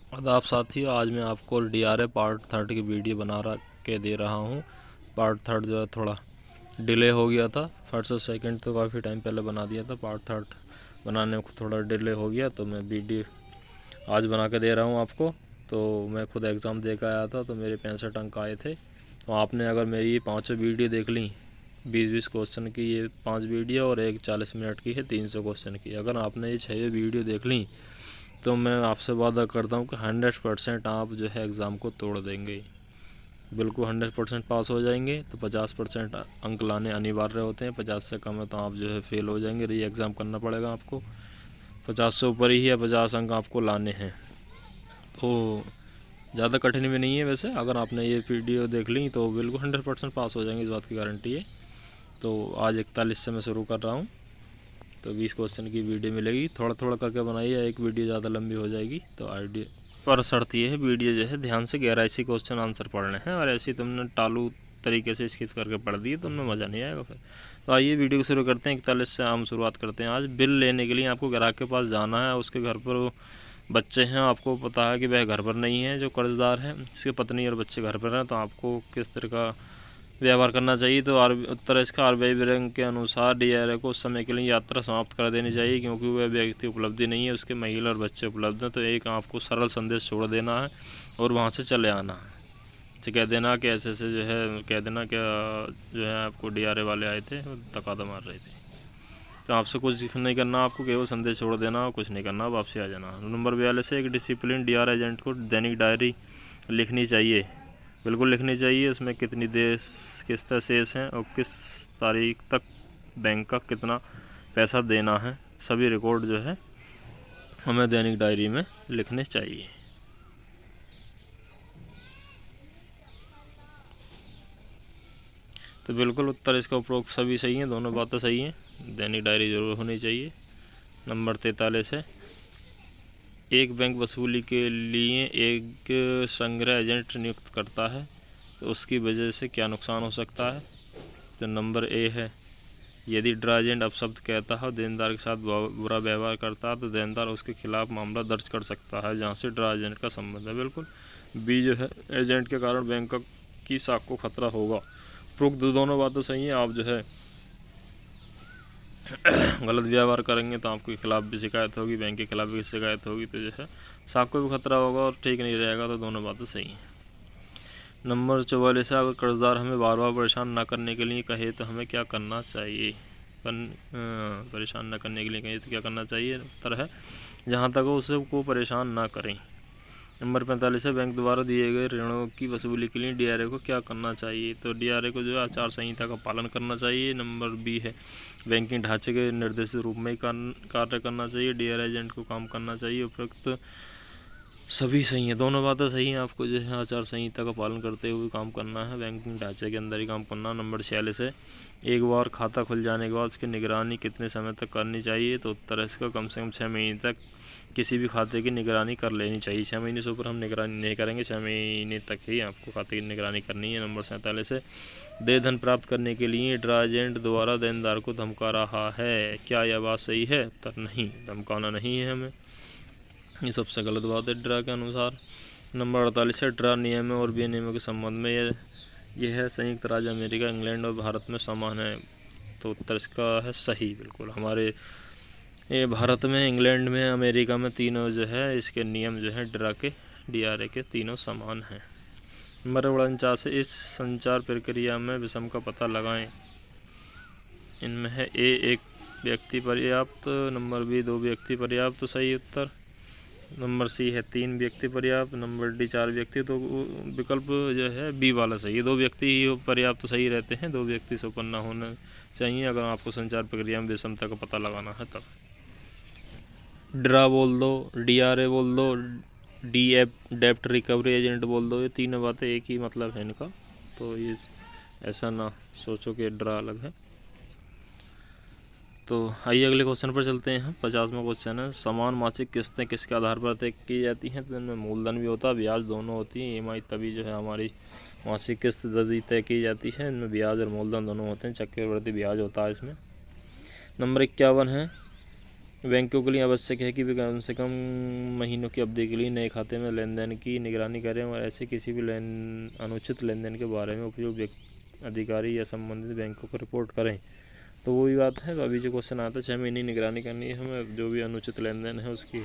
आदाब साथियों, आज मैं आपको DRA पार्ट 3 की वीडियो बना के दे रहा हूँ। पार्ट 3 जो है थोड़ा डिले हो गया था। फर्स्ट और सेकंड तो काफ़ी टाइम पहले बना दिया था, पार्ट 3 बनाने को थोड़ा डिले हो गया, तो मैं वीडियो आज बना के दे रहा हूँ आपको। तो मैं खुद एग्ज़ाम दे कर आया था, तो मेरे 65 अंक आए थे। तो आपने अगर मेरी ये 5 वीडियो देख ली, 20-20 क्वेश्चन की ये 5 वीडियो और एक 40 मिनट की है 300 क्वेश्चन की, अगर आपने ये 6 वीडियो देख ली तो मैं आपसे वादा करता हूँ कि 100% आप जो है एग्ज़ाम को तोड़ देंगे, बिल्कुल 100% पास हो जाएंगे। तो 50% अंक लाने अनिवार्य होते हैं, 50 से कम है तो आप जो है फेल हो जाएंगे, री एग्ज़ाम करना पड़ेगा आपको। 50 से ऊपर ही है, 50 अंक आपको लाने हैं। तो ज़्यादा कठिन भी नहीं है वैसे, अगर आपने ये वीडियो देख ली तो बिल्कुल 100% पास हो जाएंगे, इस बात की गारंटी है। तो आज 41 से मैं शुरू कर रहा हूँ, तो 20 क्वेश्चन की वीडियो मिलेगी। थोड़ा थोड़ा करके बनाइए, एक वीडियो ज़्यादा लंबी हो जाएगी। तो आइडिया पर शर्त ये है, वीडियो जो है ध्यान से गहराई से क्वेश्चन आंसर पढ़ने हैं, और ऐसे तुमने टालू तरीके से स्किप करके पढ़ दिए तो उनमें मज़ा नहीं आएगा फिर। तो आइए वीडियो को शुरू करते हैं। 41 से हम शुरुआत करते हैं। आज बिल लेने के लिए आपको ग्राहक के पास जाना है, उसके घर पर बच्चे हैं, आपको पता है कि वह घर पर नहीं है, जो कर्जदार है इसके पत्नी और बच्चे घर पर हैं। तो आपको किस तरह का व्यवहार करना चाहिए? तो उत्तर इसका RBI बैंक के अनुसार DRA को उस समय के लिए यात्रा समाप्त कर देनी चाहिए, क्योंकि वह व्यक्ति उपलब्ध नहीं है, उसके महिला और बच्चे उपलब्ध हैं। तो एक आपको सरल संदेश छोड़ देना है और वहाँ से चले आना है। तो कह देना कि ऐसे ऐसे जो है, कह देना क्या जो है आपको DRA वाले आए थे और तकादा मार रहे थे। तो आपसे कुछ नहीं करना, आपको केवल संदेश छोड़ देना, कुछ नहीं करना, वापसी आ जाना। नंबर 42 है, एक डिसिप्लिन DRA एजेंट को दैनिक डायरी लिखनी चाहिए, बिल्कुल लिखनी चाहिए। उसमें कितनी देर किस्त शेष हैं और किस तारीख तक बैंक का कितना पैसा देना है, सभी रिकॉर्ड जो है हमें दैनिक डायरी में लिखने चाहिए। तो बिल्कुल उत्तर इसका उपरोक्त सभी सही हैं, दोनों बातें सही हैं, दैनिक डायरी जरूर होनी चाहिए। नंबर 43 है, एक बैंक वसूली के लिए एक संग्रह एजेंट नियुक्त करता है, तो उसकी वजह से क्या नुकसान हो सकता है? तो नंबर A है, यदि ड्रा एजेंट अपशब्द कहता है, देनदार के साथ बुरा व्यवहार करता है, तो देनदार उसके खिलाफ मामला दर्ज कर सकता है, जहाँ से ड्रा एजेंट का संबंध है। बिल्कुल B जो है, एजेंट के कारण बैंक की साख को खतरा होगा। उपरोक्त दोनों बातें सही हैं। आप जो है गलत व्यवहार करेंगे तो आपके खिलाफ भी शिकायत होगी, बैंक के खिलाफ भी शिकायत होगी, तो जो है साख को भी खतरा होगा और ठीक नहीं रहेगा। तो दोनों बातें सही हैं। नंबर 44 है, अगर कर्जदार हमें बार बार परेशान न करने के लिए कहे तो हमें क्या करना चाहिए? परेशान न करने के लिए कहे तो क्या करना चाहिए? उत्तर है, जहाँ तक हो उसे को परेशान ना करें। नंबर 45 है, बैंक द्वारा दिए गए ऋणों की वसूली के लिए DRA को क्या करना चाहिए? तो DRA को जो है आचार संहिता का पालन करना चाहिए। नंबर B है, बैंकिंग ढांचे के निर्देशित रूप में ही कार्य करना चाहिए, DRA एजेंट को काम करना चाहिए। उपरोक्त सभी सही हैं, दोनों बातें सही हैं। आपको जो है आचार संहिता का पालन करते हुए काम करना है, बैंकिंग ढांचे के अंदर ही काम करना। नंबर 46 है, एक बार खाता खुल जाने के बाद उसकी निगरानी कितने समय तक करनी चाहिए? तो उत्तर है इसका, कम से कम 6 महीने तक किसी भी खाते की निगरानी कर लेनी चाहिए। 6 महीने से ऊपर हम निगरानी नहीं करेंगे, 6 महीने तक ही आपको खाते की निगरानी करनी है। नंबर 47 है, देय धन प्राप्त करने के लिए ड्रा एजेंट द्वारा देनदार को धमका रहा है, क्या यह बात सही है? उत्तर नहीं, धमकाना नहीं है हमें, ये सबसे गलत बात है ड्रा के अनुसार। नंबर 48 है, ड्रा नियमों और विनियमों के संबंध में यह है संयुक्त राज्य अमेरिका, इंग्लैंड और भारत में समान है। तो उत्तर इसका है सही, बिल्कुल हमारे ये भारत में, इंग्लैंड में, अमेरिका में, तीनों जो है इसके नियम जो है DRA के तीनों समान हैं। नंबर 49 है, इस संचार प्रक्रिया में विषम का पता लगाएं। इनमें है A, एक व्यक्ति पर्याप्त, नंबर B, 2 व्यक्ति पर्याप्त, तो सही उत्तर। नंबर C है 3 व्यक्ति पर्याप्त, नंबर D 4 व्यक्ति, तो विकल्प जो है B वाला सही है, 2 व्यक्ति ही पर्याप्त सही रहते हैं, 2 व्यक्ति से ऊपर ना होना चाहिए अगर आपको संचार प्रक्रिया में विषमता का पता लगाना है तब। ड्रा बोल दो, DRA बोल दो, डेप्ट रिकवरी एजेंट बोल दो, ये तीनों बातें एक ही मतलब है इनका, तो ये ऐसा ना सोचो कि ड्रा अलग है। तो आइए अगले क्वेश्चन पर चलते हैं। 50वां क्वेश्चन है, समान मासिक किस्तें किसके आधार पर तय की जाती हैं? तो इनमें मूलधन भी होता है, ब्याज दोनों होती है। EMI तभी जो है हमारी मासिक किस्त तय की जाती है, इनमें ब्याज और मूलधन दोनों होते हैं, चक्रवृद्धि ब्याज होता है इसमें। नंबर 51 है, बैंकों के लिए आवश्यक है कि वे कम से कम महीनों की अवधि के लिए नए खाते में लेन देन की निगरानी करें और ऐसे किसी भी अनुचित लेन देन के बारे में उपयुक्त अधिकारी या संबंधित बैंकों को रिपोर्ट करें। तो वही बात है, अभी जो क्वेश्चन आता है 6 महीने निगरानी करनी है हमें, जो भी अनुचित लेन देन है उसकी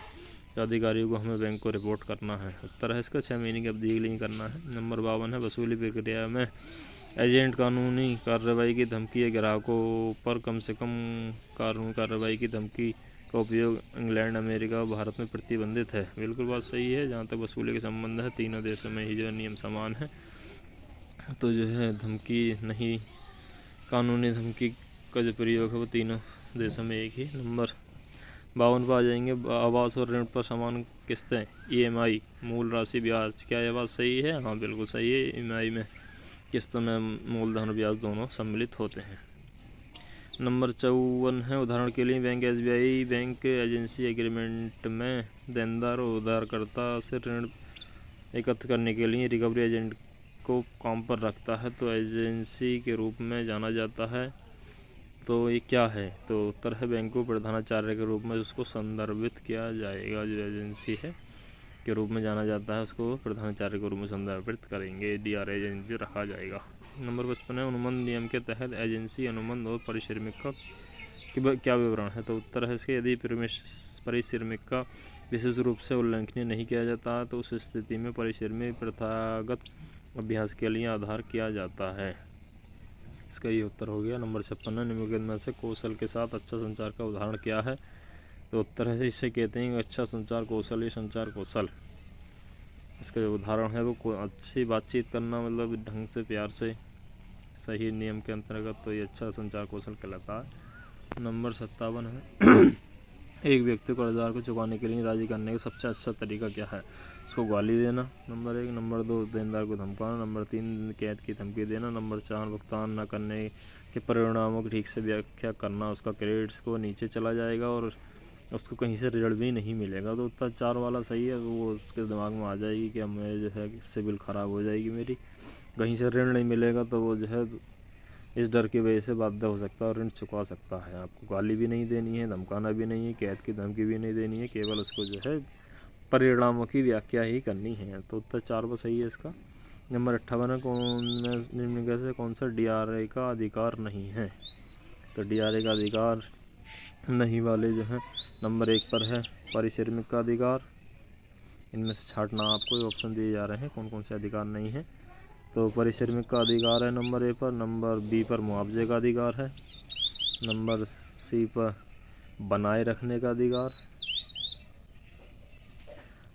अधिकारियों को हमें बैंक को रिपोर्ट करना है। उत्तर है इसका 6 महीने की अवधि के लिए करना है। नंबर 52 है, वसूली प्रक्रिया में एजेंट कानूनी कार्रवाई की धमकी या ग्राहकों पर कम से कम कानूनी कार्रवाई की धमकी का उपयोग इंग्लैंड, अमेरिका और भारत में प्रतिबंधित है। बिल्कुल बात सही है। जहाँ तक वसूली के संबंध है, तीनों देशों में ही जो नियम समान है, तो जो है धमकी नहीं, कानूनी धमकी का जो प्रयोग है वो तीनों देशों में एक ही। नंबर 52 पर आ जाएंगे, आवास और ऋण पर समान किस्तें, EMI, मूल राशि, ब्याज। क्या यह बात सही है? हाँ बिल्कुल सही है। EMI में किस्तों में मूलधन और ब्याज दोनों सम्मिलित होते हैं। नंबर 54 है, उदाहरण के लिए bank SBI bank agency agreement में देनदार और उधारकर्ता से ऋण एकत्र करने के लिए रिकवरी एजेंट को काम पर रखता है, तो एजेंसी के रूप में जाना जाता है। तो ये क्या है? तो उत्तर है, बैंक को प्रधानाचार्य के रूप में उसको संदर्भित किया जाएगा। जो एजेंसी है के रूप में जाना जाता है उसको प्रधानाचार्य के रूप में संदर्भित करेंगे, DRA एजेंसी रखा जाएगा। नंबर 55 है, अनुबंध नियम के तहत एजेंसी अनुबंध और परिश्रमिक का क्या विवरण है? तो उत्तर है इसके, यदि परिश्रमिक का विशेष रूप से उल्लेखनीय नहीं किया जाता तो उस स्थिति में परिश्रमिक प्रथागत अभ्यास के लिए आधार किया जाता है। इसका ये उत्तर हो गया। नंबर 56 है, निम्नलिखित में से कौशल के साथ अच्छा संचार का उदाहरण क्या है? तो उत्तर है, इससे कहते हैं अच्छा संचार कौशल या संचार कौशल। इसका जो उदाहरण है वो अच्छी बातचीत करना, मतलब ढंग से, प्यार से, सही नियम के अंतर्गत, तो ये अच्छा संचार कौशल कहलाता है। नंबर 57 है, एक व्यक्ति को कर्जदार को चुकाने के लिए राजी करने का सबसे अच्छा तरीका क्या है? उसको गाली देना, नंबर 1। नंबर 2, देनदार को धमकाना। नंबर 3, कैद की धमकी देना। नंबर 4, भुगतान न करने के परिणामों की ठीक से व्याख्या करना। उसका क्रेडिट स्कोर नीचे चला जाएगा और उसको कहीं से रिजल्ट भी नहीं मिलेगा। तो उत्तर 4 वाला सही है। वो उसके दिमाग में आ जाएगी कि मैं जो है सिविल ख़राब हो जाएगी मेरी, कहीं से ऋण नहीं मिलेगा, तो वो जो है इस डर की वजह से बाध्य हो सकता है और ऋण चुका सकता है। आपको गाली भी नहीं देनी है, धमकाना भी नहीं है, कैद की धमकी भी नहीं देनी है, केवल उसको जो है परिणामों की व्याख्या ही करनी है। तो उत्तर 4 पर सही है इसका। नंबर 58 निम्न से कौन सा DRA का अधिकार नहीं है? तो DRA का अधिकार नहीं वाले जो है, नंबर 1 पर है परिश्रमिक का अधिकार। इनमें से छांटना आपको ऑप्शन दिए जा रहे हैं कौन कौन से अधिकार नहीं है। तो परिश्रमिक का अधिकार है नंबर A पर। नंबर B पर मुआवजे का अधिकार है। नंबर C पर बनाए रखने का अधिकार।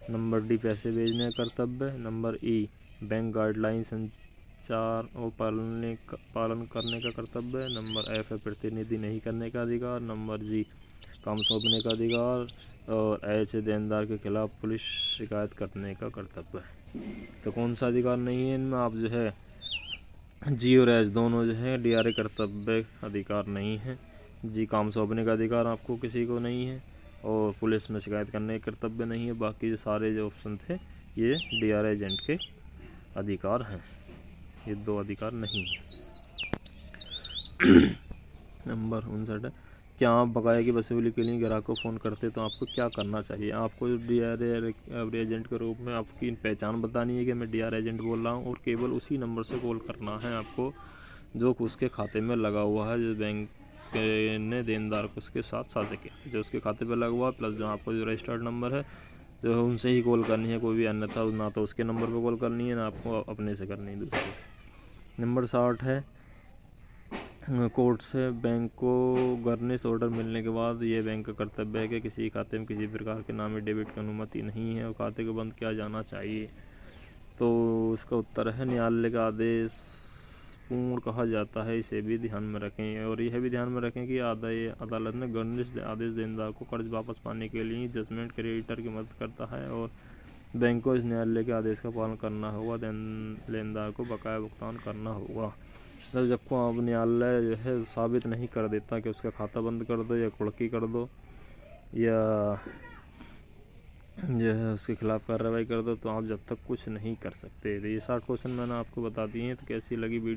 नंबर D पैसे भेजने का कर्तव्य। नंबर E बैंक गाइडलाइन संचार और पालन करने का कर्तव्य। नंबर F है प्रतिनिधि नहीं करने का अधिकार। नंबर G काम सौंपने का अधिकार। और H देनदार के खिलाफ पुलिस शिकायत करने का कर्तव्य है। तो कौन सा अधिकार नहीं है इनमें? आप जो है G और H दोनों जो है DRA कर्तव्य अधिकार नहीं है। G काम सौंपने का अधिकार आपको किसी को नहीं है और पुलिस में शिकायत करने का कर्तव्य नहीं है। बाकी जो सारे जो ऑप्शन थे ये DRA एजेंट के अधिकार हैं, ये 2 अधिकार नहीं है। नंबर 59 है, क्या आप बकाया की वसूली के लिए ग्राहक को फ़ोन करते तो आपको क्या करना चाहिए? आपको DRA एजेंट के रूप में आपकी पहचान बतानी है कि मैं DRA एजेंट बोल रहा हूँ और केवल उसी नंबर से कॉल करना है आपको जो उसके खाते में लगा हुआ है, जो बैंक ने देनदार को उसके साथ साझा किया, जो उसके खाते पे लगा हुआ, प्लस जो आपको जो रजिस्टर्ड नंबर है जो है उनसे ही कॉल करनी है। कोई भी अन्यथा ना तो उसके नंबर पे कॉल करनी है ना आपको अपने से करनी है दूसरे से। नंबर 60 है, कोर्ट से बैंक को गारंटी ऑर्डर मिलने के बाद ये बैंक का कर्तव्य है कि किसी खाते में किसी प्रकार के नामी डेबिट की अनुमति नहीं है और खाते को बंद किया जाना चाहिए। तो इसका उत्तर है, न्यायालय का आदेश पूर्ण कहा जाता है, इसे भी ध्यान में रखें। और यह भी ध्यान में रखें कि अदालत ने गारंटी आदेश देनदार को कर्ज वापस पाने के लिए जजमेंट क्रेडिटर की मदद करता है और बैंक को इस न्यायालय के आदेश का पालन करना होगा, लेनदार को बकाया भुगतान करना होगा। जब जब को आप न्यायालय जो है साबित नहीं कर देता कि उसका खाता बंद कर दो या कुर्की कर दो या जो है उसके खिलाफ कार्रवाई कर दो, तो आप जब तक कुछ नहीं कर सकते। तो ये 60 क्वेश्चन मैंने आपको बता दिए हैं। तो कैसी लगी वीडियो?